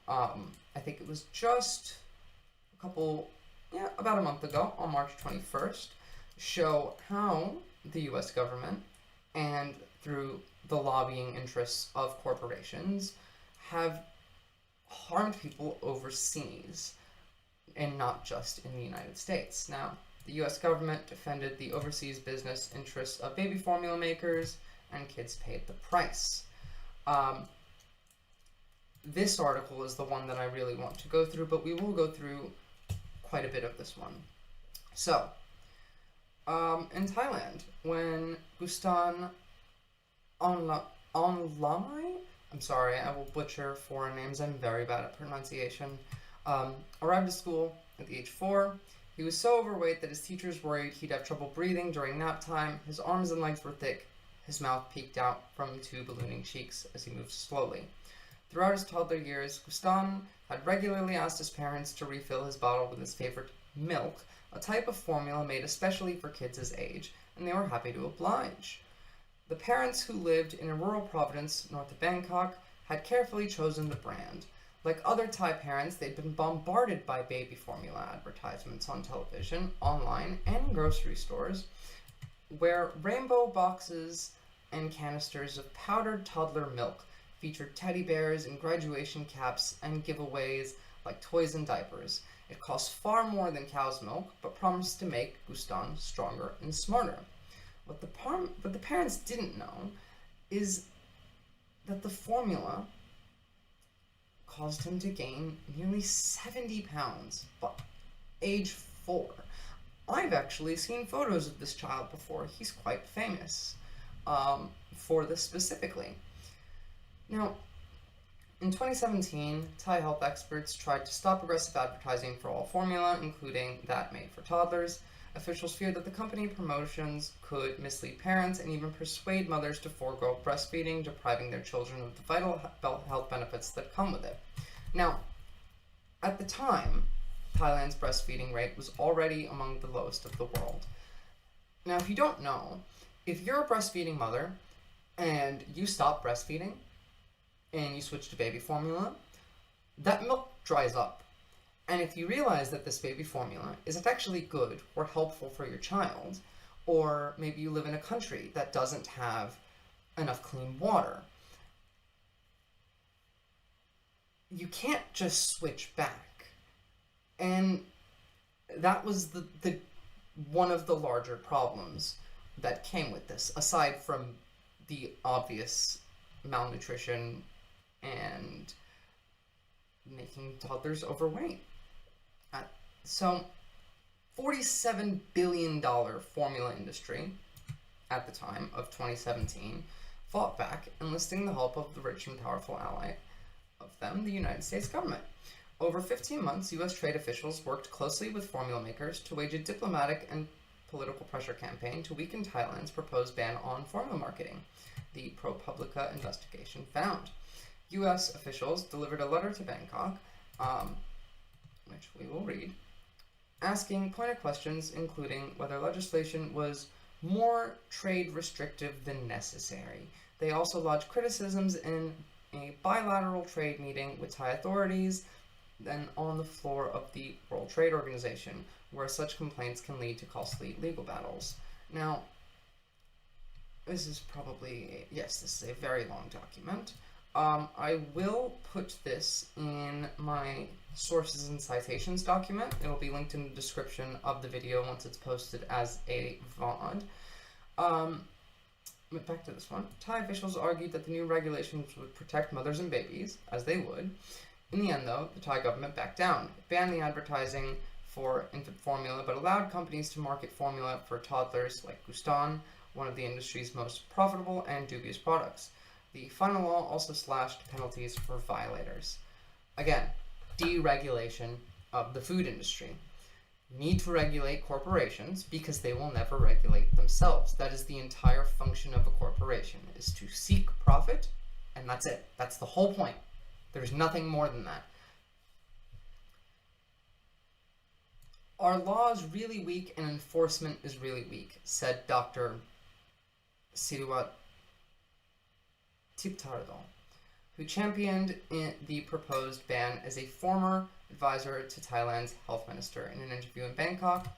I think it was just about a month ago, on March 21st, show how the US government, and through the lobbying interests of corporations, have harmed people overseas and not just in the United States. Now, the US government defended the overseas business interests of baby formula makers, and kids paid the price. This article is the one that I really want to go through, but we will go through quite a bit of this one. So, in Thailand, when Gustan Onlamai, I'm sorry, I will butcher foreign names, I'm very bad at pronunciation, arrived to school at the age 4. He was so overweight that his teachers worried he'd have trouble breathing during nap time. His arms and legs were thick. His mouth peeked out from 2 ballooning cheeks as he moved slowly. Throughout his toddler years, Gustan had regularly asked his parents to refill his bottle with his favorite milk, a type of formula made especially for kids his age, and they were happy to oblige. The parents, who lived in a rural province north of Bangkok, had carefully chosen the brand. Like other Thai parents, they'd been bombarded by baby formula advertisements on television, online, and in grocery stores, where rainbow boxes and canisters of powdered toddler milk featured teddy bears and graduation caps and giveaways like toys and diapers. It cost far more than cow's milk, but promised to make Gustan stronger and smarter. What the parents didn't know is that the formula caused him to gain nearly 70 pounds by age 4. I've actually seen photos of this child before. He's quite famous for this specifically. Now, in 2017, Thai health experts tried to stop aggressive advertising for all formula, including that made for toddlers. Officials feared that the company promotions could mislead parents and even persuade mothers to forego breastfeeding, depriving their children of the vital health benefits that come with it. Now, at the time, Thailand's breastfeeding rate was already among the lowest of the world. Now, if you don't know, if you're a breastfeeding mother and you stop breastfeeding and you switch to baby formula, that milk dries up. And if you realize that this baby formula isn't actually good or helpful for your child, or maybe you live in a country that doesn't have enough clean water, you can't just switch back. And that was the one of the larger problems that came with this, aside from the obvious malnutrition and making toddlers overweight. So, $47 billion formula industry at the time of 2017 fought back, enlisting the help of the rich and powerful ally of them, the United States government. Over 15 months, U.S. trade officials worked closely with formula makers to wage a diplomatic and political pressure campaign to weaken Thailand's proposed ban on formula marketing, the ProPublica investigation found. U.S. officials delivered a letter to Bangkok, which we will read, asking pointed questions including whether legislation was more trade restrictive than necessary. They also lodged criticisms in a bilateral trade meeting with Thai authorities, then on the floor of the World Trade Organization, where such complaints can lead to costly legal battles. Now, this is a very long document. I will put this in my sources and citations document. It'll be linked in the description of the video once it's posted as a VOD. But back to this one. Thai officials argued that the new regulations would protect mothers and babies, as they would. In the end, though, the Thai government backed down. It banned the advertising for infant formula, but allowed companies to market formula for toddlers like Gustan, one of the industry's most profitable and dubious products. The final law also slashed penalties for violators. Again, deregulation of the food industry. Need to regulate corporations because they will never regulate themselves. That is the entire function of a corporation, is to seek profit, and that's it. That's the whole point. There's nothing more than that. Our law is really weak and enforcement is really weak, said Dr. Siruat Tiptardal, who championed the proposed ban as a former advisor to Thailand's health minister. In an interview in Bangkok, he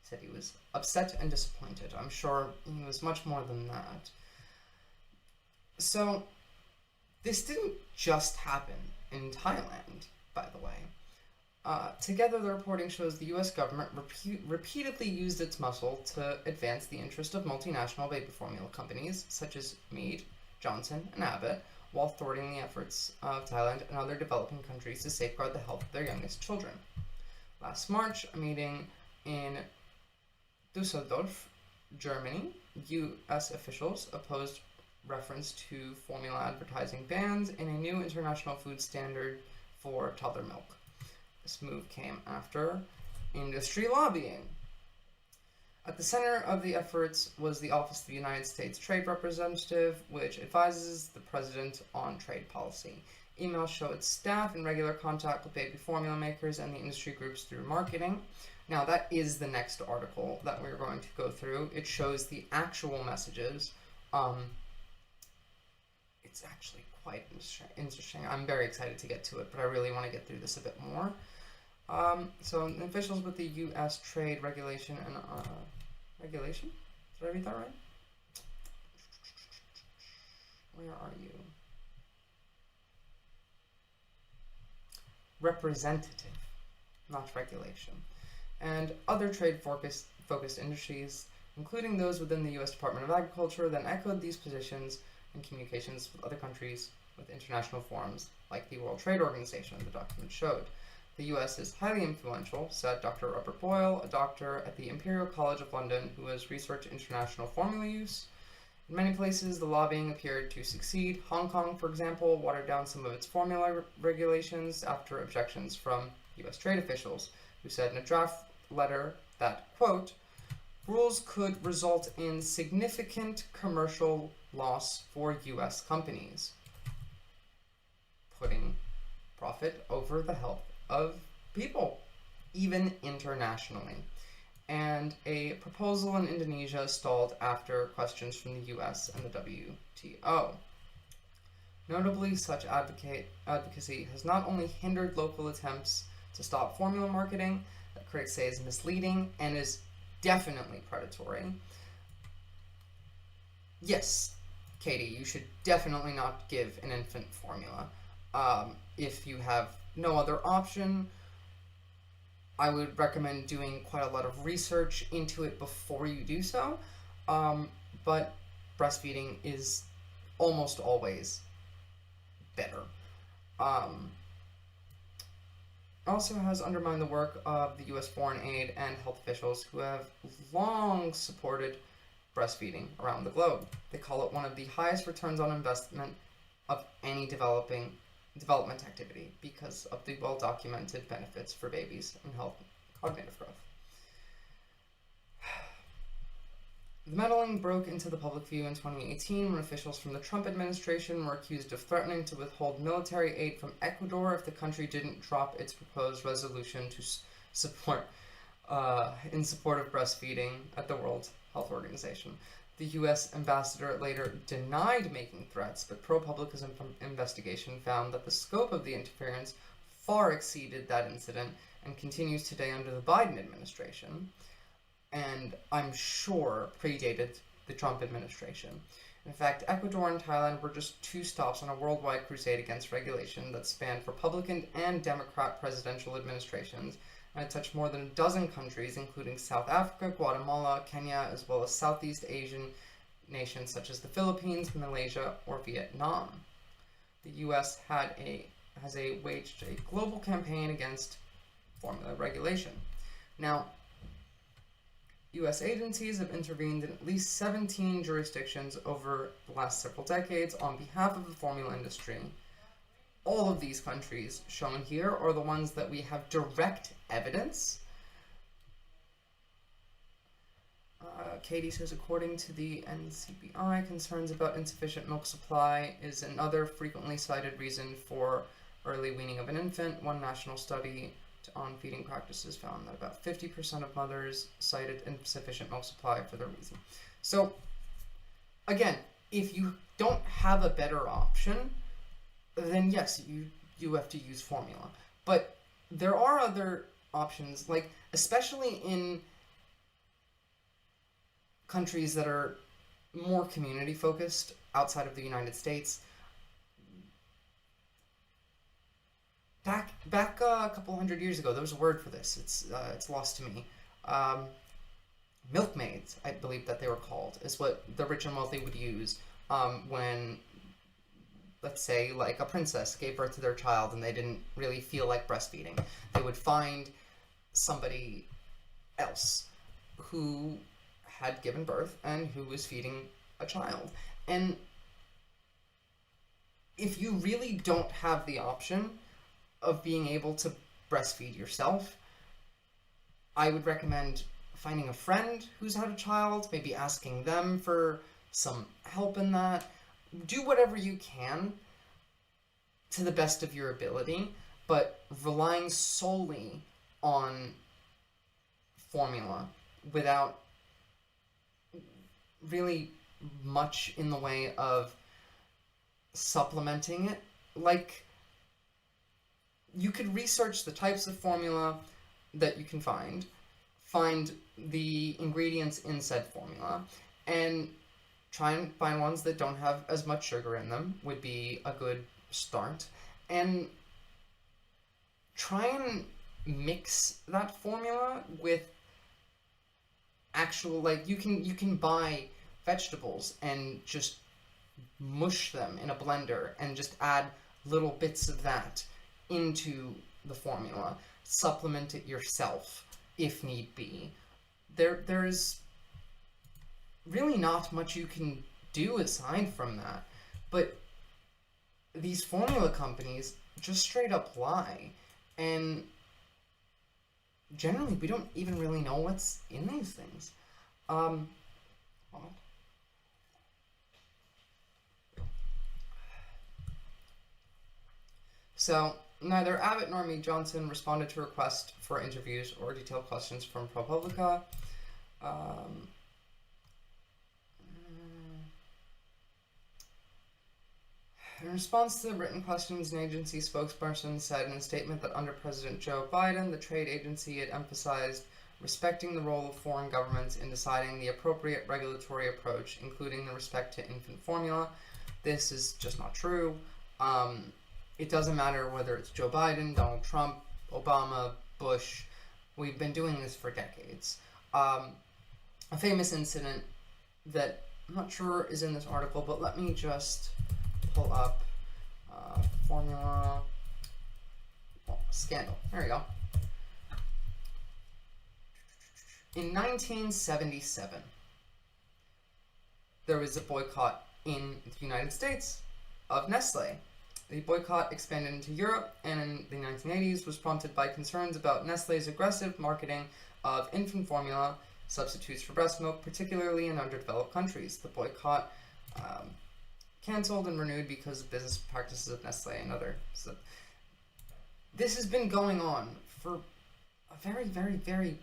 said he was upset and disappointed. I'm sure he was much more than that. So, this didn't just happen in Thailand, by the way. Together, the reporting shows the U.S. government repeatedly used its muscle to advance the interest of multinational baby formula companies such as Mead, Johnson, and Abbott, while thwarting the efforts of Thailand and other developing countries to safeguard the health of their youngest children. Last March, a meeting in Dusseldorf, Germany, U.S. officials opposed reference to formula advertising bans in a new international food standard for toddler milk. This move came after industry lobbying. At the center of the efforts was the Office of the United States Trade Representative, which advises the president on trade policy. Emails show its staff in regular contact with baby formula makers and the industry groups through marketing. Now, that is the next article that we're going to go through. It shows the actual messages. It's actually quite interesting. I'm very excited to get to it, but I really want to get through this a bit more. So officials with the U.S. Trade Regulation and Regulation? Did I read that right? Where are you? Representative, not regulation. And other trade-focused industries, including those within the U.S. Department of Agriculture, then echoed these positions in communications with other countries with international forums like the World Trade Organization, the document showed. The U.S. is highly influential, said Dr. Robert Boyle, a doctor at the Imperial College of London who has researched international formula use. In many places, the lobbying appeared to succeed. Hong Kong, for example, watered down some of its formula regulations after objections from U.S. trade officials, who said in a draft letter that, quote, rules could result in significant commercial loss for U.S. companies, putting profit over the health of people, even internationally. And a proposal in Indonesia stalled after questions from the US and the WTO. Notably, such advocacy has not only hindered local attempts to stop formula marketing, that critics say is misleading and is definitely predatory. Yes, Katie, you should definitely not give an infant formula. If you have no other option, I would recommend doing quite a lot of research into it before you do so, but breastfeeding is almost always better. Also has undermined the work of the U.S. foreign aid and health officials who have long supported breastfeeding around the globe. They call it one of the highest returns on investment of any development activity because of the well-documented benefits for babies and health and cognitive growth. The meddling broke into the public view in 2018 when officials from the Trump administration were accused of threatening to withhold military aid from Ecuador if the country didn't drop its proposed resolution to support in support of breastfeeding at the World Health Organization. The U.S. ambassador later denied making threats, but ProPublica's investigation found that the scope of the interference far exceeded that incident and continues today under the Biden administration, and I'm sure predated the Trump administration. In fact, Ecuador and Thailand were just two stops on a worldwide crusade against regulation that spanned Republican and Democrat presidential administrations, and it touched more than a dozen countries, including South Africa, Guatemala, Kenya, as well as Southeast Asian nations such as the Philippines, Malaysia, or Vietnam. The U.S. has waged a global campaign against formula regulation. Now, U.S. agencies have intervened in at least 17 jurisdictions over the last several decades on behalf of the formula industry. All of these countries shown here are the ones that we have direct evidence. Katie says, according to the NCBI, concerns about insufficient milk supply is another frequently cited reason for early weaning of an infant. One national study on feeding practices found that about 50% of mothers cited insufficient milk supply for the reason. So, again, if you don't have a better option, then yes, you have to use formula. But there are other options, like especially in countries that are more community focused outside of the United States. Back a couple hundred years ago, there was a word for this. It's lost to me. Um, Milkmaids, I believe that they were called, is what the rich and wealthy would use when, let's say, like a princess gave birth to their child and they didn't really feel like breastfeeding. They would find somebody else who had given birth and who was feeding a child. And if you really don't have the option of being able to breastfeed yourself, I would recommend finding a friend who's had a child, maybe asking them for some help in that. Do whatever you can to the best of your ability, but relying solely on formula without really much in the way of supplementing it. Like, you could research the types of formula that you can find the ingredients in said formula, and try and find ones that don't have as much sugar in them would be a good start. And try and mix that formula with actual, like, you can buy vegetables and just mush them in a blender and just add little bits of that into the formula. Supplement it yourself if need be. There's really not much you can do aside from that. But these formula companies just straight up lie, and generally we don't even really know what's in these things. Hold on. So, neither Abbott nor Mead Johnson responded to requests for interviews or detailed questions from ProPublica. In response to the written questions, an agency spokesperson said in a statement that under President Joe Biden, the trade agency had emphasized respecting the role of foreign governments in deciding the appropriate regulatory approach, including the respect to infant formula. This is just not true. It doesn't matter whether it's Joe Biden, Donald Trump, Obama, Bush. We've been doing this for decades. A famous incident that I'm not sure is in this article, but let me just pull up formula scandal. There we go. In 1977, there was a boycott in the United States of Nestle. The boycott expanded into Europe, and in the 1980s was prompted by concerns about Nestle's aggressive marketing of infant formula substitutes for breast milk, particularly in underdeveloped countries. The boycott canceled and renewed because of business practices of Nestle and others. So this has been going on for a very, very, very,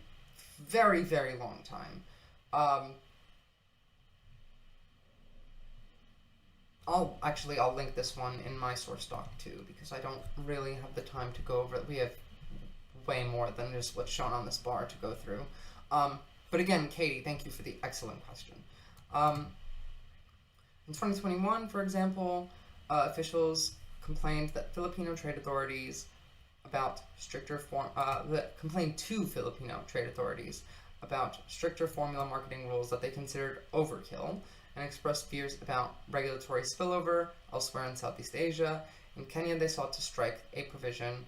very, very long time. I'll link this one in my source doc too, because I don't really have the time to go over it. We have way more than just what's shown on this bar to go through. But again, Katie, thank you for the excellent question. In 2021, for example, officials complained that Filipino trade authorities about complained to Filipino trade authorities about stricter formula marketing rules that they considered overkill, and expressed fears about regulatory spillover elsewhere in Southeast Asia. In Kenya, they sought to strike a provision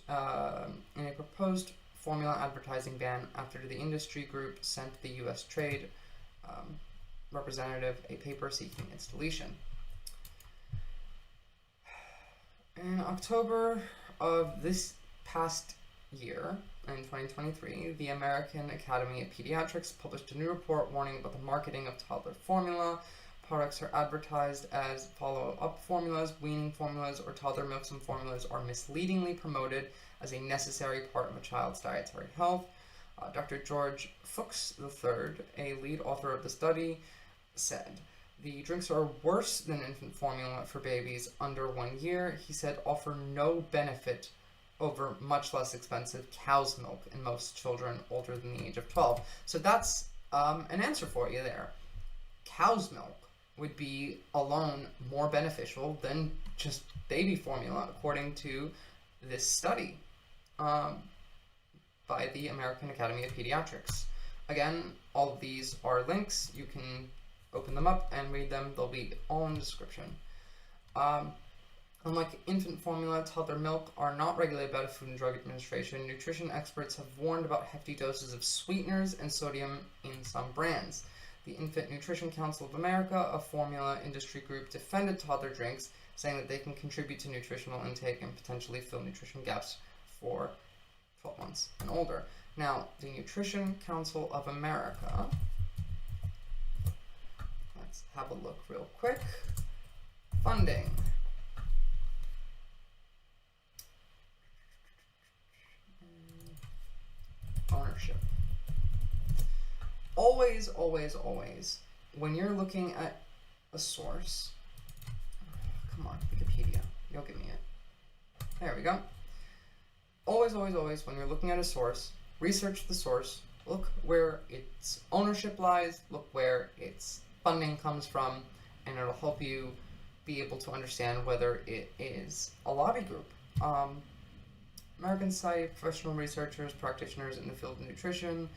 in a proposed formula advertising ban after the industry group sent the U.S. Trade representative a paper seeking its deletion. In October of this past year, in 2023, the American Academy of Pediatrics published a new report warning about the marketing of toddler formula. Products are advertised as follow-up formulas, weaning formulas, or toddler milks and formulas are misleadingly promoted as a necessary part of a child's dietary health. Dr. George Fuchs III, a lead author of the study, said, The drinks are worse than infant formula for babies under 1 year. He said offer no benefit over much less expensive cow's milk in most children older than the age of 12. So that's an answer for you there. Cow's milk would be alone more beneficial than just baby formula, according to this study by the American Academy of Pediatrics. Again, all of these are links. You can open them up and read them. They'll be all in the description. Unlike infant formula, toddler milk are not regulated by the Food and Drug Administration. Nutrition experts have warned about hefty doses of sweeteners and sodium in some brands. The Infant Nutrition Council of America, a formula industry group, defended toddler drinks, saying that they can contribute to nutritional intake and potentially fill nutrition gaps for 12 months and older. Now, the Nutrition Council of America, let's have a look real quick. Funding. Ownership. Always, always, always, when you're looking at a source, come on, Wikipedia, you'll give me it. There we go. Always, always, always, when you're looking at a source, research the source, look where its ownership lies, look where its funding comes from, and it'll help you be able to understand whether it is a lobby group. American Society of Professional Researchers, practitioners in the field of nutrition.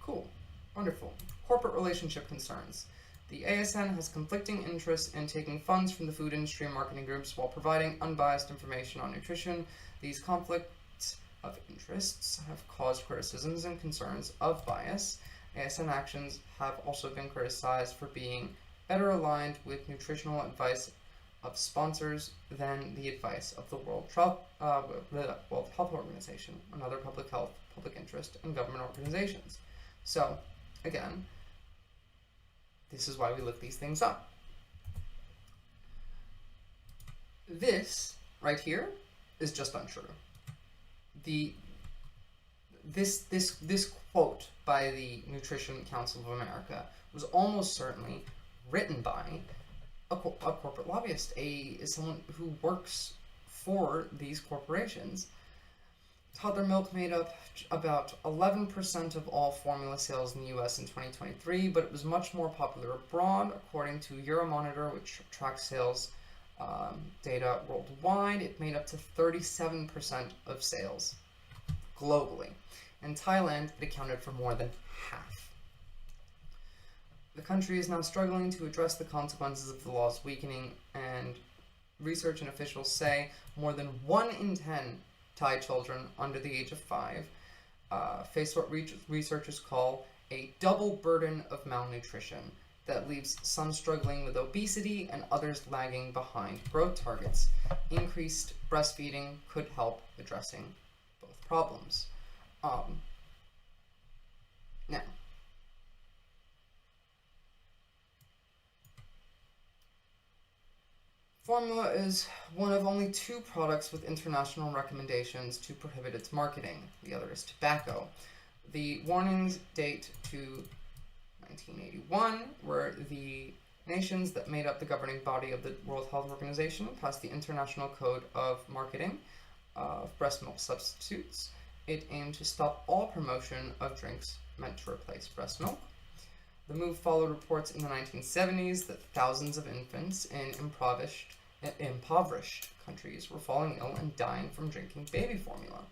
Cool. Wonderful. Corporate relationship concerns. The ASN has conflicting interests in taking funds from the food industry and marketing groups while providing unbiased information on nutrition. These conflicts of interests have caused criticisms and concerns of bias. ASN actions have also been criticized for being better aligned with nutritional advice of sponsors than the advice of the World Health Organization, and other public health, public interest, and government organizations. So, again, this is why we look these things up. This right here is just untrue. This quote by the Nutrition Council of America was almost certainly written by a corporate lobbyist, someone who works for these corporations. Toddler milk made up about 11% of all formula sales in the US in 2023, but it was much more popular abroad. According to Euromonitor, which tracks sales data worldwide, it made up to 37% of sales globally. In Thailand, it accounted for more than half. The country is now struggling to address the consequences of the law's weakening, and research and officials say more than 1 in 10 Thai children under the age of 5 face what researchers call a double burden of malnutrition that leaves some struggling with obesity and others lagging behind growth targets. Increased breastfeeding could help addressing both problems. Now, formula is one of only 2 products with international recommendations to prohibit its marketing. The other is tobacco. The warnings date to 1981, where the nations that made up the governing body of the World Health Organization passed the International Code of Marketing of Breast Milk Substitutes. It aimed to stop all promotion of drinks meant to replace breast milk. The move followed reports in the 1970s that thousands of infants in impoverished countries were falling ill and dying from drinking baby formula,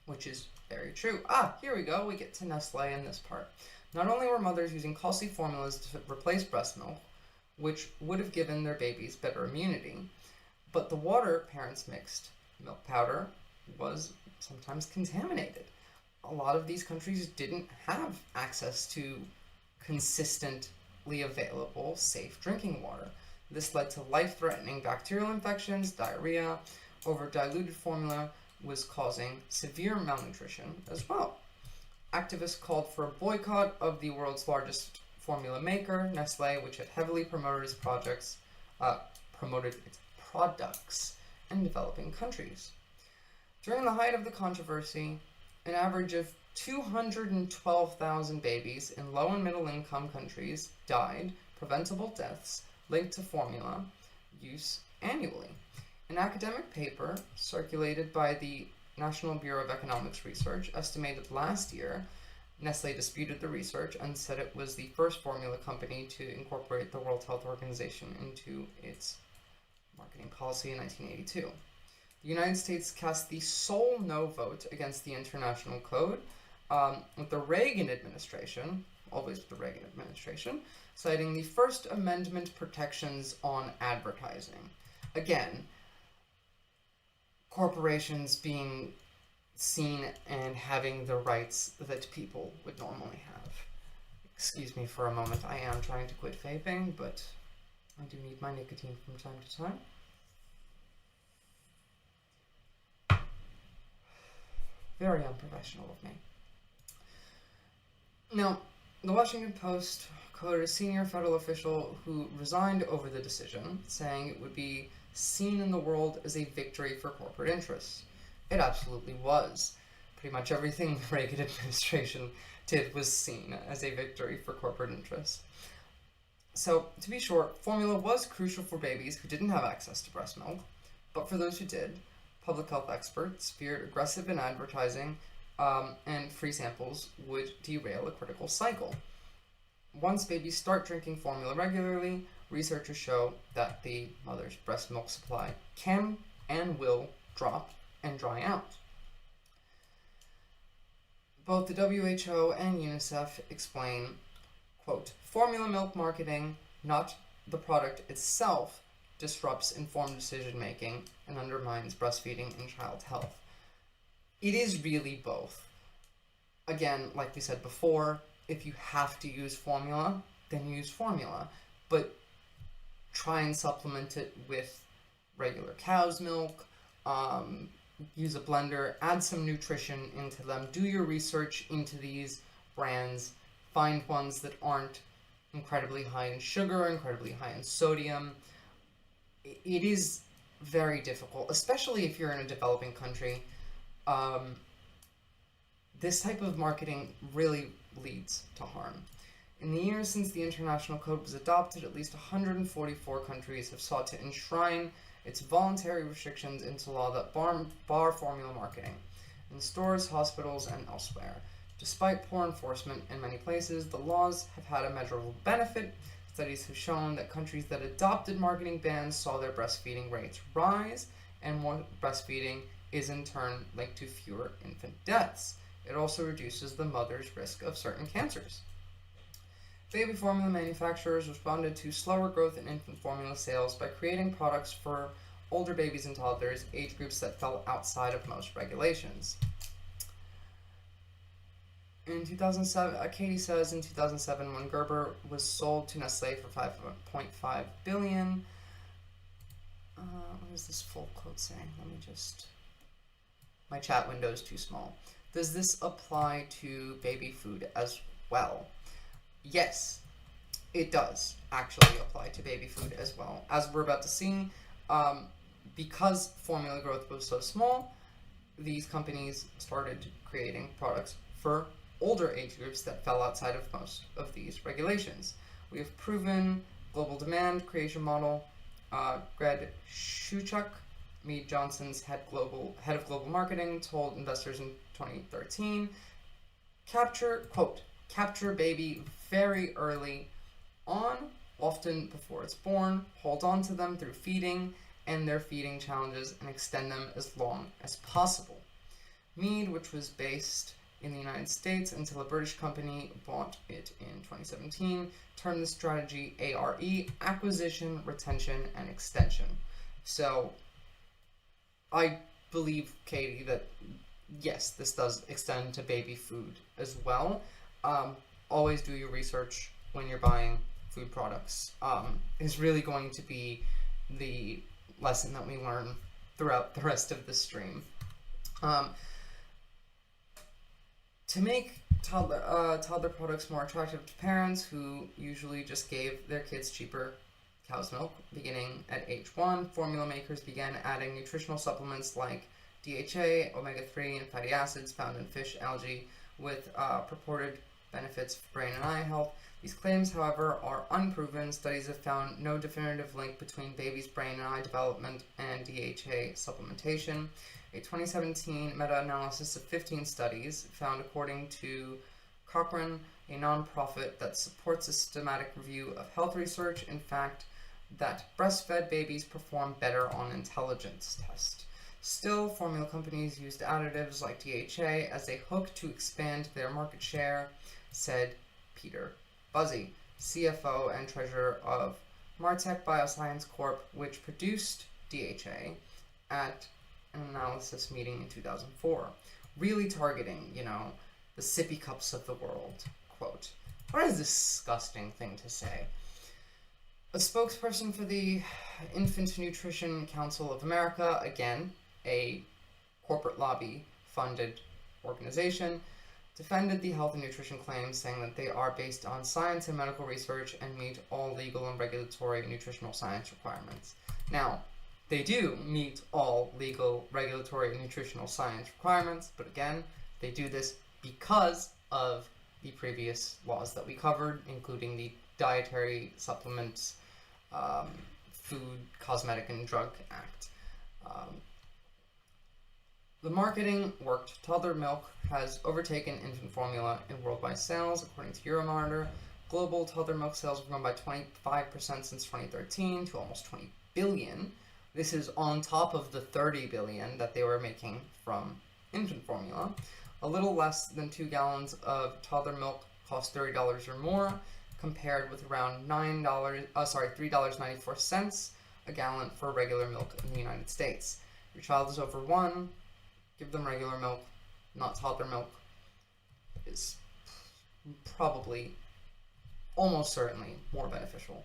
which is very true. Here we go. We get to Nestle in this part. Not only were mothers using costly formulas to replace breast milk, which would have given their babies better immunity, but the water parents mixed milk powder was sometimes contaminated. A lot of these countries didn't have access to consistently available, safe drinking water. This led to life-threatening bacterial infections, diarrhea. Over-diluted formula was causing severe malnutrition as well. Activists called for a boycott of the world's largest formula maker, Nestle, which had heavily promoted its products in developing countries. During the height of the controversy, an average of 212,000 babies in low and middle income countries died, preventable deaths linked to formula use annually. An academic paper circulated by the National Bureau of Economics Research estimated last year Nestle disputed the research and said it was the first formula company to incorporate the World Health Organization into its marketing policy in 1982. The United States cast the sole no vote against the international code, with the Reagan administration, always with the Reagan administration, citing the First Amendment protections on advertising. Again, corporations being seen and having the rights that people would normally have. Excuse me for a moment, I am trying to quit vaping, but I do need my nicotine from time to time. Very unprofessional of me. Now, the Washington Post quoted a senior federal official who resigned over the decision, saying it would be seen in the world as a victory for corporate interests. It absolutely was. Pretty much everything the Reagan administration did was seen as a victory for corporate interests. So, to be short, formula was crucial for babies who didn't have access to breast milk, but for those who did, public health experts feared aggressive in advertising and free samples would derail a critical cycle. Once babies start drinking formula regularly, researchers show that the mother's breast milk supply can and will drop and dry out. Both the WHO and UNICEF explain, quote, formula milk marketing, not the product itself, disrupts informed decision-making and undermines breastfeeding and child health. It is really both. Again, like we said before, if you have to use formula, then use formula. But try and supplement it with regular cow's milk, use a blender, add some nutrition into them, do your research into these brands, find ones that aren't incredibly high in sugar, incredibly high in sodium. It is very difficult, especially if you're in a developing country. This type of marketing really leads to harm. In the years since the international code was adopted, at least 144 countries have sought to enshrine its voluntary restrictions into law that bar formula marketing in stores, hospitals, and elsewhere. Despite poor enforcement in many places, the laws have had a measurable benefit. Studies have shown that countries that adopted marketing bans saw their breastfeeding rates rise, and more breastfeeding is in turn linked to fewer infant deaths. It also reduces the mother's risk of certain cancers. Baby formula manufacturers responded to slower growth in infant formula sales by creating products for older babies and toddlers, age groups that fell outside of most regulations. In 2007, Katie says in 2007, when Gerber was sold to Nestle for $5.5 billion, what is this full quote saying? Let me just, my chat window is too small. Does this apply to baby food as well? Yes, it does actually apply to baby food as well. As we're about to see, because formula growth was so small, these companies started creating products for older age groups that fell outside of most of these regulations. We have proven global demand creation model. Greg Schuchuk, Mead Johnson's head of global marketing, told investors in 2013, capture baby very early on, often before it's born, hold on to them through feeding and their feeding challenges, and extend them as long as possible. Mead, which was based in the United States until a British company bought it in 2017, termed the strategy ARE, acquisition, retention, and extension. So I believe, Katie, that yes, this does extend to baby food as well. Always do your research when you're buying food products. Is really going to be the lesson that we learn throughout the rest of the stream. To make toddler products more attractive to parents who usually just gave their kids cheaper cow's milk beginning at age 1, formula makers began adding nutritional supplements like DHA, omega-3, and fatty acids found in fish, algae, with purported benefits for brain and eye health. These claims, however, are unproven. Studies have found no definitive link between babies' brain and eye development and DHA supplementation. A 2017 meta-analysis of 15 studies found, according to Cochrane, a nonprofit that supports a systematic review of health research, in fact, that breastfed babies perform better on intelligence tests. Still, formula companies used additives like DHA as a hook to expand their market share, said Peter Buzzi, CFO and treasurer of Martech Bioscience Corp., which produced DHA at an analysis meeting in 2004, really targeting, the sippy cups of the world. Quote, what a disgusting thing to say. A spokesperson for the Infant Nutrition Council of America, again, a corporate lobby-funded organization, defended the health and nutrition claims, saying that they are based on science and medical research and meet all legal and regulatory nutritional science requirements. Now, they do meet all legal, regulatory, and nutritional science requirements, but again, they do this because of the previous laws that we covered, including the Dietary Supplements, Food, Cosmetic, and Drug Act. The marketing worked. Toddler milk has overtaken infant formula in worldwide sales, according to Euromonitor. Global toddler milk sales have grown by 25% since 2013 to almost 20 billion. This is on top of the 30 billion that they were making from infant formula. A little less than 2 gallons of toddler milk costs $30 or more, compared with around $3.94 a gallon for regular milk in the United States. If your child is over 1, give them regular milk, not toddler milk. Is probably, almost certainly, more beneficial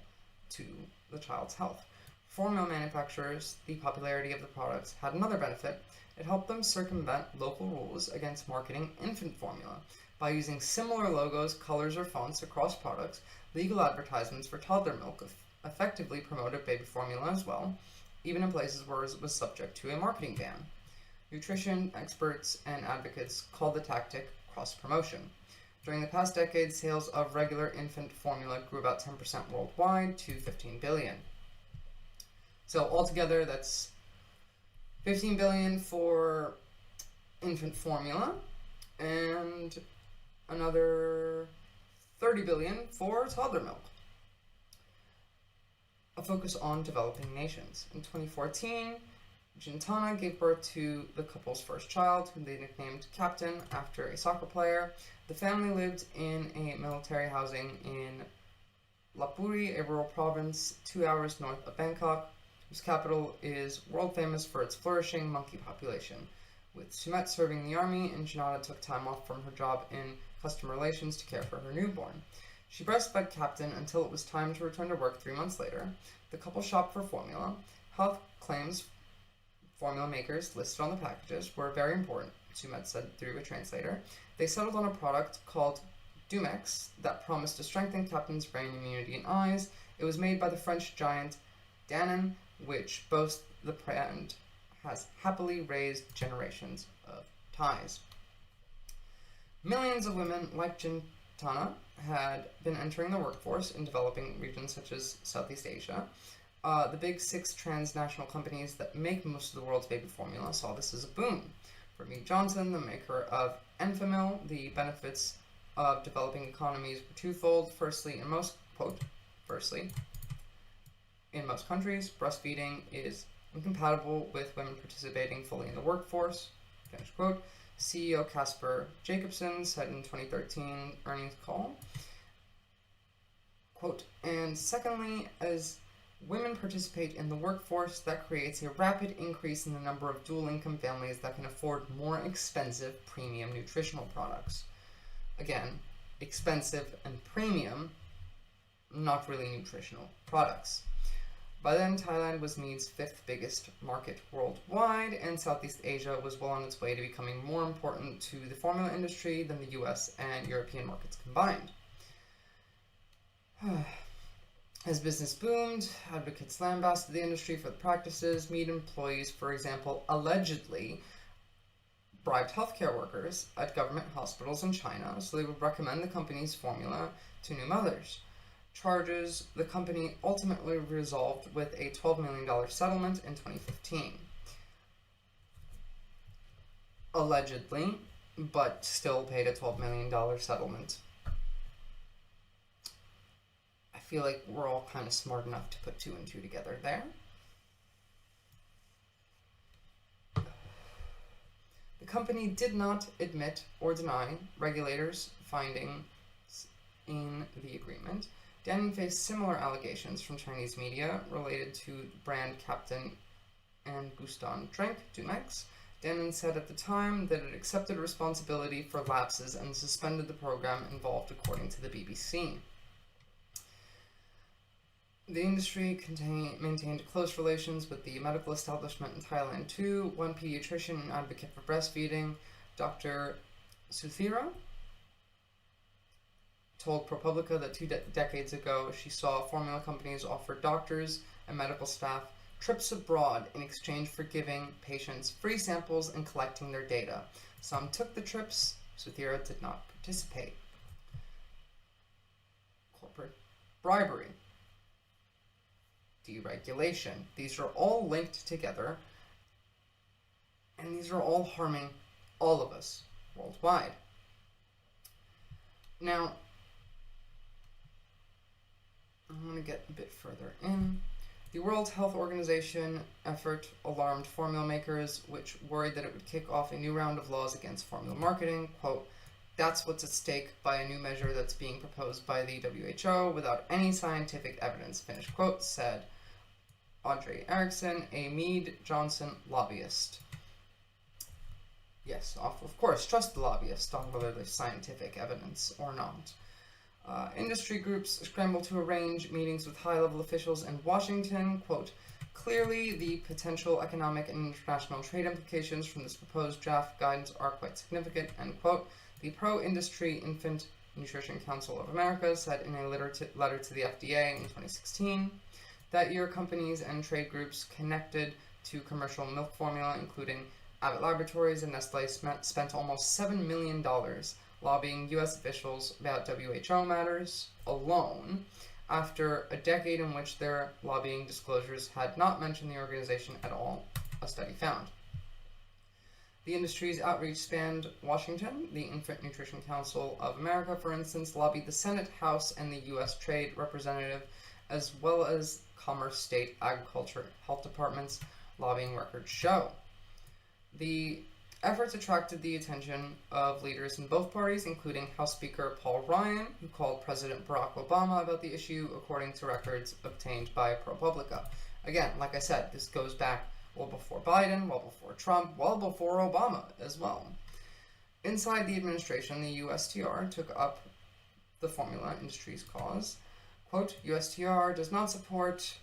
to the child's health. Formula manufacturers, the popularity of the products had another benefit. It helped them circumvent local rules against marketing infant formula. By using similar logos, colors, or fonts across products, legal advertisements for toddler milk effectively promoted baby formula as well, even in places where it was subject to a marketing ban. Nutrition experts and advocates call the tactic cross-promotion. During the past decade, sales of regular infant formula grew about 10% worldwide to 15 billion. So altogether, that's 15 billion for infant formula and another 30 billion for toddler milk. A focus on developing nations. In 2014, Gintana gave birth to the couple's first child, whom they nicknamed Captain after a soccer player. The family lived in a military housing in Lopburi, a rural province 2 hours north of Bangkok, whose capital is world famous for its flourishing monkey population. With Sumet serving the army, Injanata took time off from her job in customer relations to care for her newborn. She breastfed Captain until it was time to return to work 3 months later. The couple shopped for formula. Health claims formula makers listed on the packages were very important, Sumet said through a translator. They settled on a product called Dumex that promised to strengthen Captain's brain immunity and eyes. It was made by the French giant Danone, which boasts the brand has happily raised generations of Thais. Millions of women like Gintana had been entering the workforce in developing regions such as Southeast Asia. The big 6 transnational companies that make most of the world's baby formula saw this as a boom. For Mead Johnson, the maker of Enfamil, the benefits of developing economies were twofold. Firstly, in most countries, breastfeeding is incompatible with women participating fully in the workforce. Finish quote. CEO Casper Jacobson said in 2013 earnings call, quote, and secondly, as women participate in the workforce, that creates a rapid increase in the number of dual-income families that can afford more expensive premium nutritional products. Again, expensive and premium, not really nutritional products. By then, Thailand was Mead's 5th biggest market worldwide, and Southeast Asia was well on its way to becoming more important to the formula industry than the US and European markets combined. As business boomed, advocates lambasted the industry for the practices. Mead employees, for example, allegedly bribed healthcare workers at government hospitals in China so they would recommend the company's formula to new mothers. Charges the company ultimately resolved with a $12 million settlement in 2015. Allegedly, but still paid a $12 million settlement. I feel like we're all kind of smart enough to put two and two together there. The company did not admit or deny regulators' findings in the agreement. Danone faced similar allegations from Chinese media related to brand Captain and Guston drink, Dumex. Danone said at the time that it accepted responsibility for lapses and suspended the program involved, according to the BBC. The industry maintained close relations with the medical establishment in Thailand too. One pediatrician and advocate for breastfeeding, Dr. Suthira, told ProPublica that 2 decades ago she saw formula companies offer doctors and medical staff trips abroad in exchange for giving patients free samples and collecting their data. Some took the trips. Suthira did not participate. Corporate bribery. Deregulation. These are all linked together, and these are all harming all of us worldwide. Now, I'm going to get a bit further in. The World Health Organization effort alarmed formula makers, which worried that it would kick off a new round of laws against formula marketing. Quote, "That's what's at stake by a new measure that's being proposed by the WHO without any scientific evidence," finish quote, said Audrey Erickson, a Mead Johnson lobbyist. Yes, of course, trust the lobbyist on whether there's scientific evidence or not. Industry groups scrambled to arrange meetings with high-level officials in Washington. Quote, "Clearly, the potential economic and international trade implications from this proposed draft guidance are quite significant," end quote. The Pro-Industry Infant Nutrition Council of America said in a letter to the FDA in 2016. That year, companies and trade groups connected to commercial milk formula, including Abbott Laboratories and Nestle, spent almost $7 million lobbying U.S. officials about WHO matters alone, after a decade in which their lobbying disclosures had not mentioned the organization at all, a study found. The industry's outreach spanned Washington. The Infant Nutrition Council of America, for instance, lobbied the Senate, House, and the U.S. Trade Representative, as well as Commerce, State, Agriculture, Health Departments, lobbying records show. The efforts attracted the attention of leaders in both parties, including House Speaker Paul Ryan, who called President Barack Obama about the issue, according to records obtained by ProPublica. Again, like I said, this goes back well before Biden, well before Trump, well before Obama as well. Inside the administration, the USTR took up the formula industry's cause. Quote, "USTR does not support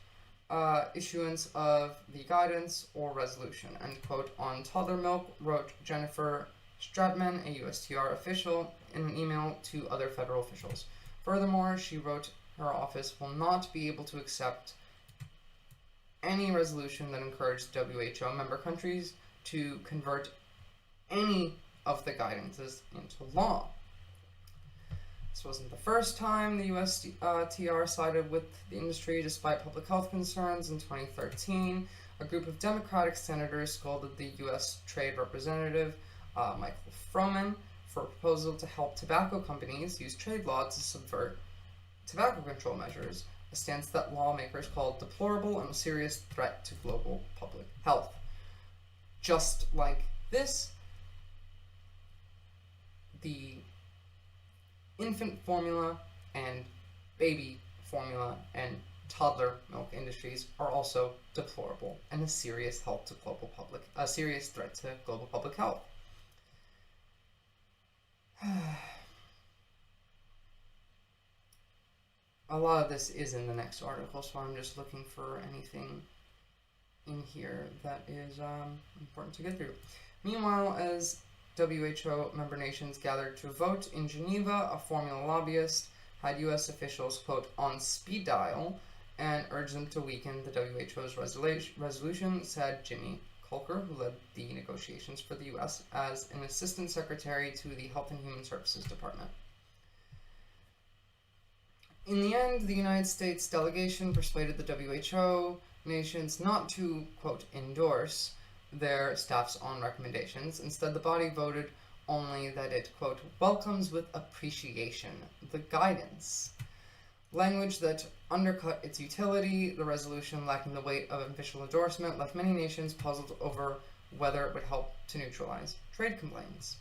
issuance of the guidance or resolution," end quote. On toddler milk, wrote Jennifer Stratman, a USTR official, in an email to other federal officials. Furthermore, she wrote her office will not be able to accept any resolution that encouraged WHO member countries to convert any of the guidances into law. This wasn't the first time the USTR sided with the industry despite public health concerns. In 2013, a group of Democratic senators scolded the U.S. Trade Representative, Michael Froman, for a proposal to help tobacco companies use trade law to subvert tobacco control measures, a stance that lawmakers called deplorable and a serious threat to global public health. Just like this, the infant formula and baby formula and toddler milk industries are also deplorable and a serious threat to global public health. A lot of this is in the next article, so I'm just looking for anything in here that is important to get through. Meanwhile, as WHO member nations gathered to vote in Geneva, a formula lobbyist had U.S. officials, quote, on speed dial and urged them to weaken the WHO's resolution, said Jimmy Kolker, who led the negotiations for the U.S., as an assistant secretary to the Health and Human Services Department. In the end, the United States delegation persuaded the WHO nations not to, quote, endorse their staff's own recommendations. Instead, the body voted only that it, quote, welcomes with appreciation the guidance. Language that undercut its utility. The resolution, lacking the weight of official endorsement, left many nations puzzled over whether it would help to neutralize trade complaints.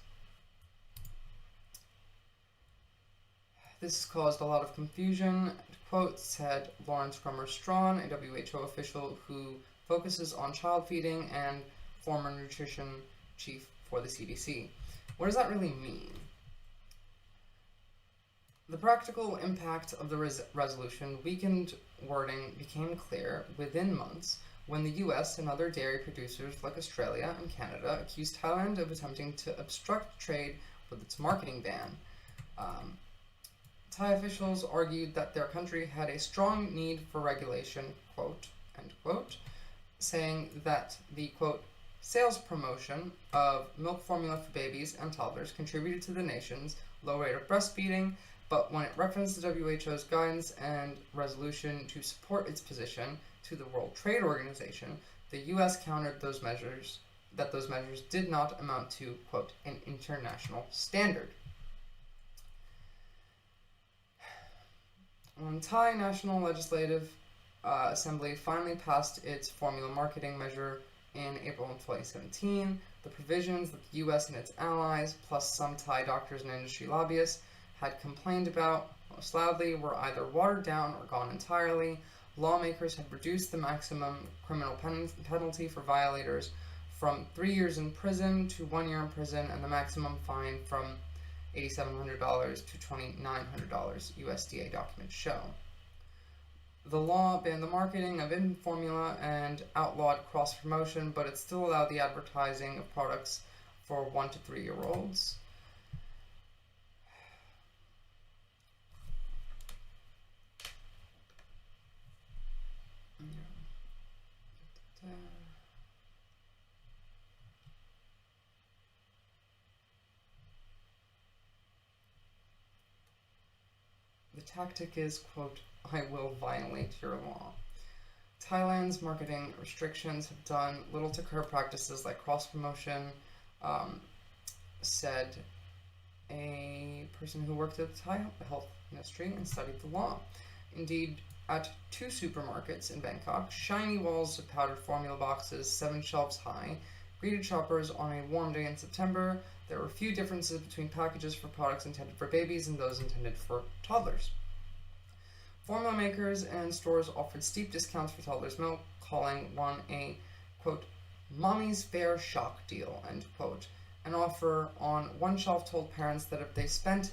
This caused a lot of confusion, quote, said Lawrence Crummer Strawn, a WHO official who focuses on child feeding and former nutrition chief for the CDC. What does that really mean? The practical impact of the resolution weakened wording became clear within months when the US and other dairy producers like Australia and Canada accused Thailand of attempting to obstruct trade with its marketing ban. Thai officials argued that their country had a strong need for regulation, quote, end quote, saying that the, quote, sales promotion of milk formula for babies and toddlers contributed to the nation's low rate of breastfeeding, but when it referenced the WHO's guidance and resolution to support its position to the World Trade Organization, the U.S. countered those measures did not amount to, quote, an international standard. When Thai National Legislative Assembly finally passed its formula marketing measure in April of 2017, the provisions that the U.S. and its allies, plus some Thai doctors and industry lobbyists, had complained about most loudly were either watered down or gone entirely. Lawmakers had reduced the maximum criminal penalty for violators from 3 years in prison to 1 year in prison, and the maximum fine from $8,700 to $2,900, USDA documents show. The law banned the marketing of infant formula and outlawed cross-promotion, but it still allowed the advertising of products for 1 to 3 year olds. The tactic is, quote, I will violate your law. Thailand's marketing restrictions have done little to curb practices like cross-promotion, said a person who worked at the Thai health ministry and studied the law. Indeed, at 2 supermarkets in Bangkok, shiny walls of powdered formula boxes, 7 shelves high, greeted shoppers on a warm day in September. There were few differences between packages for products intended for babies and those intended for toddlers. Formula makers and stores offered steep discounts for toddlers' milk, calling one a, quote, mommy's fair shock deal, end quote. An offer on one shelf told parents that if they spent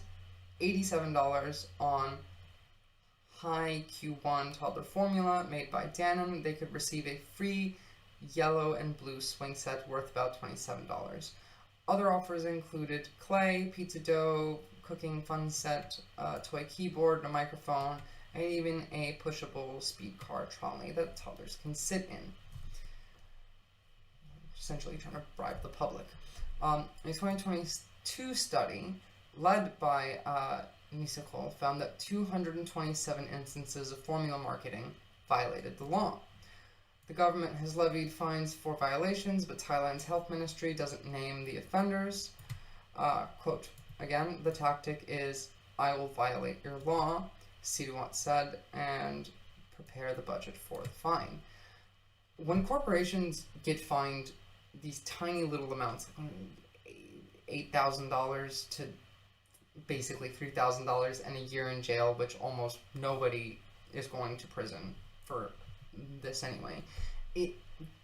$87 on high Q1 toddler formula made by Danone, they could receive a free yellow and blue swing set worth about $27. Other offers included clay, pizza dough, cooking fun set, toy keyboard, and a microphone, and even a pushable speed car trolley that toddlers can sit in. Essentially trying to bribe the public. A 2022 study led by Nisakol found that 227 instances of formula marketing violated the law. The government has levied fines for violations, but Thailand's health ministry doesn't name the offenders. Quote, again, the tactic is, I will violate your law, Siddhawat said, and prepare the budget for the fine. When corporations get fined these tiny little amounts, $8,000 to basically $3,000 and a year in jail, which almost nobody is going to prison for this anyway,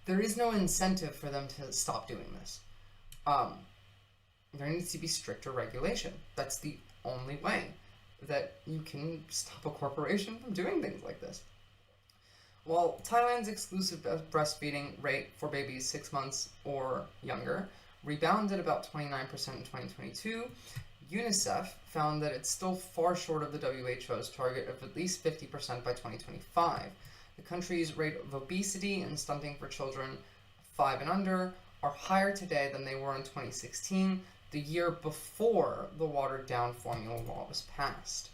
there is no incentive for them to stop doing this. There needs to be stricter regulation. That's the only way that you can stop a corporation from doing things like this. While Thailand's exclusive breastfeeding rate for babies 6 months or younger rebounded about 29% in 2022, UNICEF found that it's still far short of the WHO's target of at least 50% by 2025. The country's rate of obesity and stunting for children 5 and under are higher today than they were in 2016, the year before the watered down formula law was passed.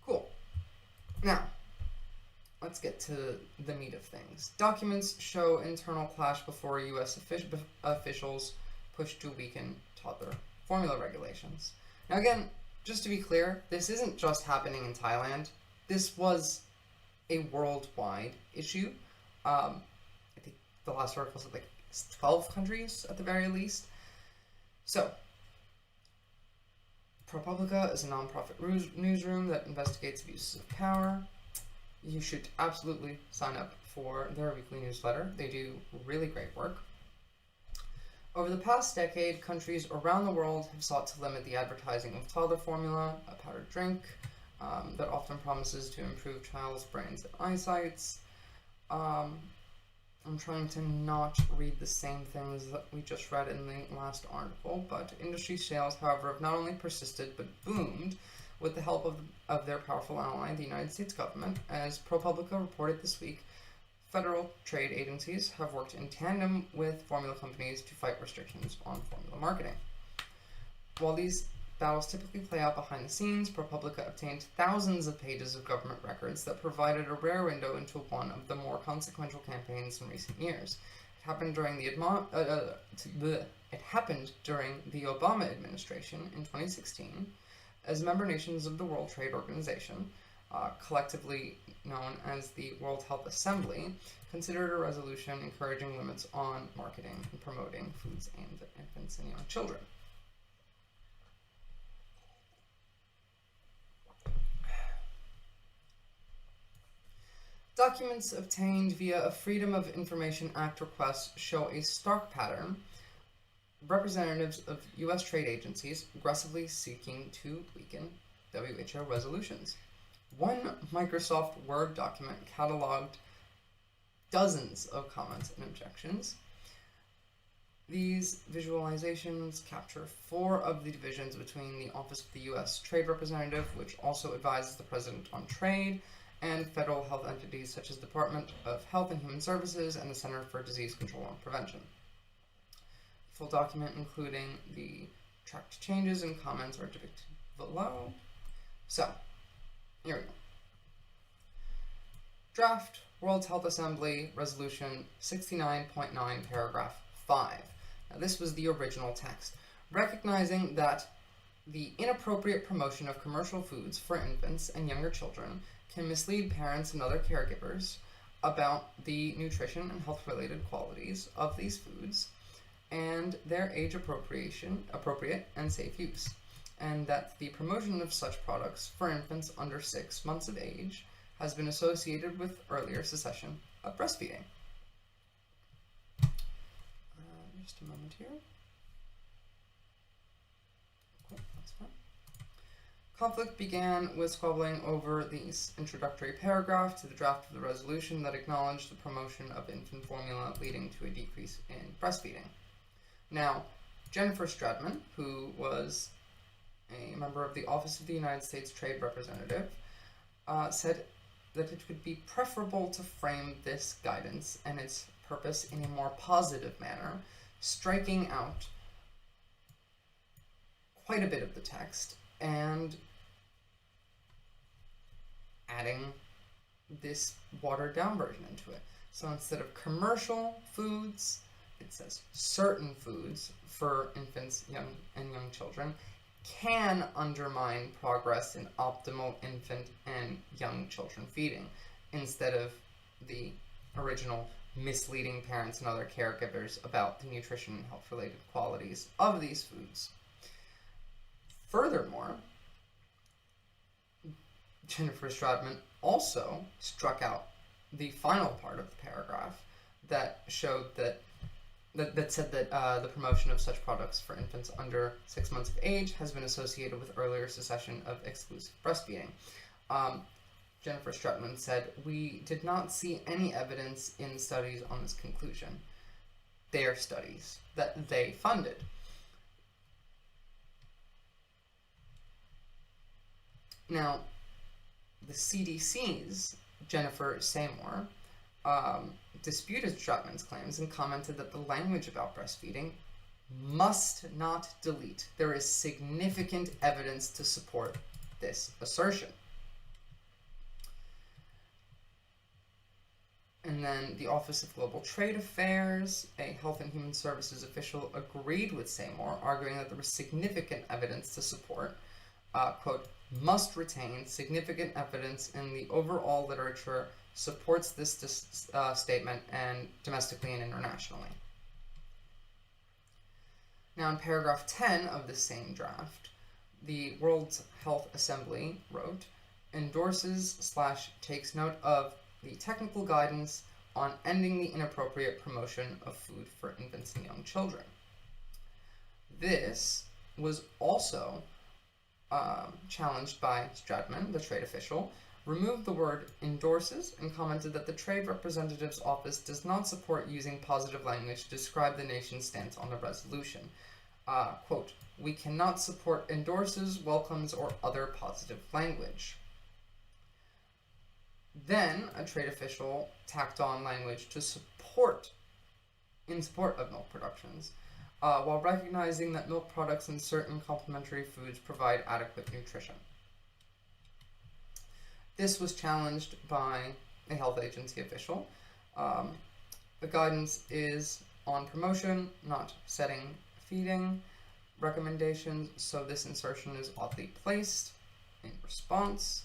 Cool. Now, let's get to the meat of things. Documents show internal clash before U.S. officials push to weaken toddler formula regulations. Now again, just to be clear, this isn't just happening in Thailand. This was a worldwide issue. I think the last article said like 12 countries at the very least. So, ProPublica is a non-profit newsroom that investigates abuses of power. You should absolutely sign up for their weekly newsletter. They do really great work. Over the past decade, countries around the world have sought to limit the advertising of toddler formula, a powdered drink that often promises to improve child's brains and eyesights. I'm trying to not read the same things that we just read in the last article, but industry sales, however, have not only persisted but boomed with the help of their powerful ally, the United States government. As ProPublica reported this week, federal trade agencies have worked in tandem with formula companies to fight restrictions on formula marketing. While these battles typically play out behind the scenes, ProPublica obtained thousands of pages of government records that provided a rare window into one of the more consequential campaigns in recent years. It happened during the Obama administration in 2016, as member nations of the World Trade Organization, collectively known as the World Health Assembly, considered a resolution encouraging limits on marketing and promoting foods aimed at infants and young children. Documents obtained via a Freedom of Information Act request show a stark pattern. Representatives of U.S. trade agencies aggressively seeking to weaken WHO resolutions. One Microsoft Word document cataloged dozens of comments and objections. These visualizations capture 4 of the divisions between the Office of the U.S. Trade Representative, which also advises the President on trade, and federal health entities such as Department of Health and Human Services and the Center for Disease Control and Prevention. The full document, including the tracked changes and comments, are depicted below. So, here we go. Draft World Health Assembly Resolution 69.9, paragraph 5. Now, this was the original text, recognizing that the inappropriate promotion of commercial foods for infants and younger children can mislead parents and other caregivers about the nutrition and health-related qualities of these foods and their age-appropriate and safe use, and that the promotion of such products for infants under 6 months of age has been associated with earlier cessation of breastfeeding. Just a moment here. Cool, that's fine. Conflict began with squabbling over the introductory paragraph to the draft of the resolution that acknowledged the promotion of infant formula leading to a decrease in breastfeeding. Now, Jennifer Stratman, who was a member of the Office of the United States Trade Representative, said that it would be preferable to frame this guidance and its purpose in a more positive manner, striking out quite a bit of the text and adding this watered down version into it. So instead of commercial foods, it says certain foods for infants, young children can undermine progress in optimal infant and young children feeding, instead of the original misleading parents and other caregivers about the nutrition and health-related qualities of these foods. Furthermore, Jennifer Stratman also struck out the final part of the paragraph that showed that said that the promotion of such products for infants under 6 months of age has been associated with earlier cessation of exclusive breastfeeding. Jennifer Stratman said, "We did not see any evidence in studies on this conclusion." Their studies that they funded. Now, the CDC's Jennifer Seymour disputed Stratman's claims and commented that the language about breastfeeding must not delete. There is significant evidence to support this assertion. And then the Office of Global Trade Affairs, a Health and Human Services official, agreed with Seymour, arguing that there was significant evidence to support, quote, must retain significant evidence in the overall literature supports this statement and domestically and internationally. Now in paragraph 10 of the same draft, the World Health Assembly wrote, endorses / takes note of the technical guidance on ending the inappropriate promotion of food for infants and young children. This was also challenged by Stratman, the trade official, removed the word endorses and commented that the Trade Representative's Office does not support using positive language to describe the nation's stance on the resolution. Quote, we cannot support endorses, welcomes, or other positive language. Then a trade official tacked on language in support of milk productions, while recognizing that milk products and certain complementary foods provide adequate nutrition. This was challenged by a health agency official. The guidance is on promotion, not setting feeding recommendations, so this insertion is oddly placed in response.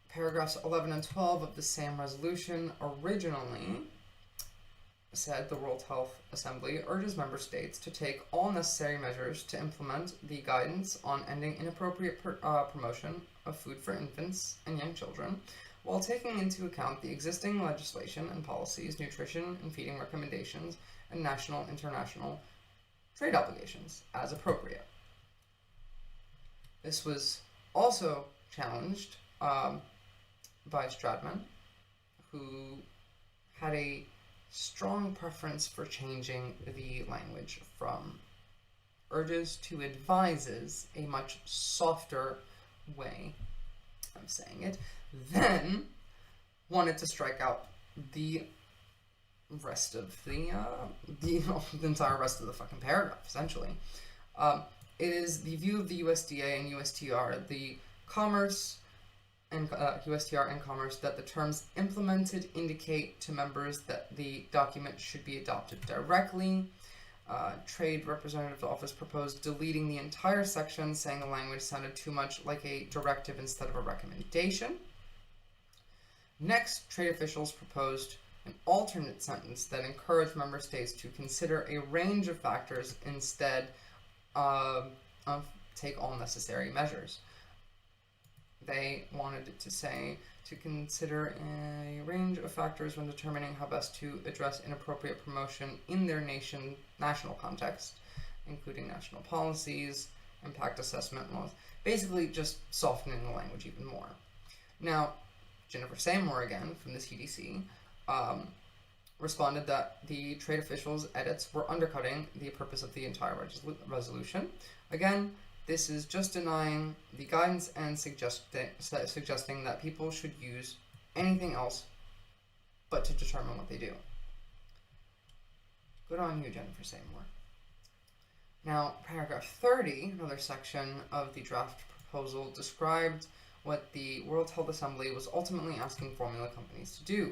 Paragraphs 11 and 12 of the same resolution originally said the World Health Assembly urges member states to take all necessary measures to implement the guidance on ending inappropriate promotion of food for infants and young children, while taking into account the existing legislation and policies, nutrition and feeding recommendations, and national and international trade obligations as appropriate. This was also challenged by Stratman, who had a strong preference for changing the language from urges to advises, a much softer way of saying it, then wanted to strike out the rest of the entire rest of the fucking paragraph, essentially. It is the view of the USDA and USTR, the Commerce and USTR and Commerce, that the terms implemented indicate to members that the document should be adopted directly. Trade Representative's Office proposed deleting the entire section, saying the language sounded too much like a directive instead of a recommendation. Next, trade officials proposed an alternate sentence that encouraged member states to consider a range of factors instead of take all necessary measures. They wanted it to say to consider a range of factors when determining how best to address inappropriate promotion in their national context, including national policies, impact assessment laws, basically just softening the language even more. Now, Jennifer Seymour, again, from the CDC, responded that the trade officials' edits were undercutting the purpose of the entire resolution. Again, this is just denying the guidance and suggesting that people should use anything else but to determine what they do. Good on you, Jennifer Seymour. Now, paragraph 30, another section of the draft proposal, described what the World Health Assembly was ultimately asking formula companies to do.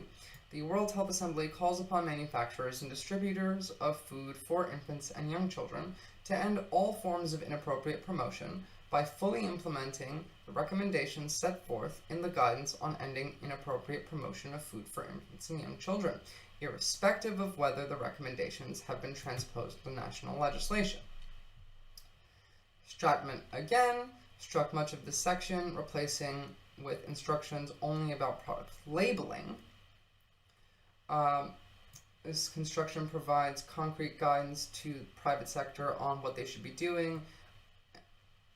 The World Health Assembly calls upon manufacturers and distributors of food for infants and young children to end all forms of inappropriate promotion by fully implementing the recommendations set forth in the guidance on ending inappropriate promotion of food for infants and young children, irrespective of whether the recommendations have been transposed to national legislation. Stratman again struck much of this section, replacing with instructions only about product labeling. This construction provides concrete guidance to the private sector on what they should be doing,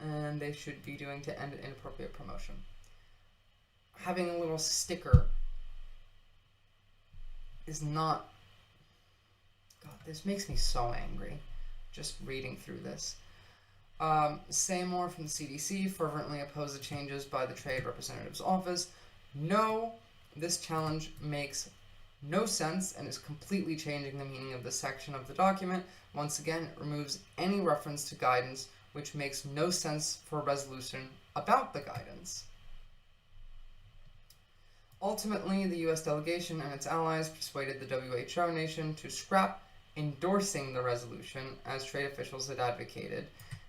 and they should be doing to end inappropriate promotion. Having a little sticker is not... God, this makes me so angry, just reading through this. Seymour from the CDC fervently opposed the changes by the Trade Representative's Office. No This challenge makes no sense and is completely changing the meaning of the section of the document. Once again, it removes any reference to guidance, which makes no sense for a resolution about the guidance. Ultimately, the US delegation and its allies persuaded the WHO nation to scrap endorsing the resolution as trade officials had advocated.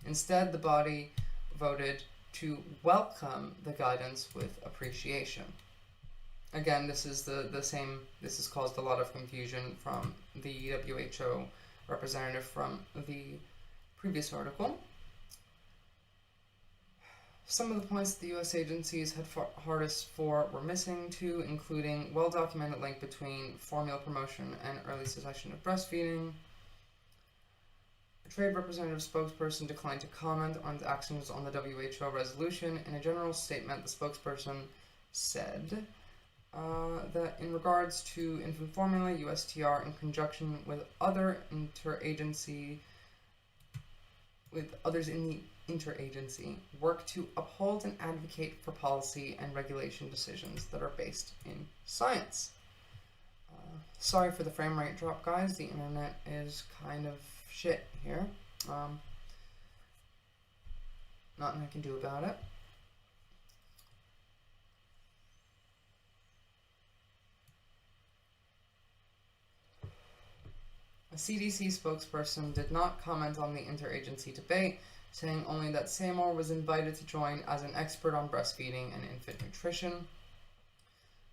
Instead, the body voted to welcome the guidance with appreciation. Again, this is the same, this has caused a lot of confusion from the WHO representative from the previous article. Some of the points the U.S. agencies had hardest for were missing too, including well-documented link between formula promotion and early cessation of breastfeeding. The trade representative spokesperson declined to comment on the actions on the WHO resolution. In a general statement, the spokesperson said that in regards to infant formula, USTR, in conjunction with others in the interagency, work to uphold and advocate for policy and regulation decisions that are based in science. Sorry for the frame rate drop, guys. The internet is kind of shit here. Nothing I can do about it. A CDC spokesperson did not comment on the interagency debate, saying only that Seymour was invited to join as an expert on breastfeeding and infant nutrition.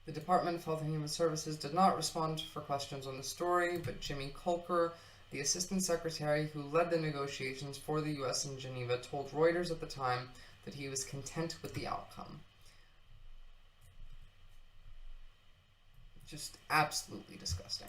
The Department of Health and Human Services did not respond for questions on the story, but Jimmy Colker, the assistant secretary who led the negotiations for the U.S. in Geneva, told Reuters at the time that he was content with the outcome. Just absolutely disgusting.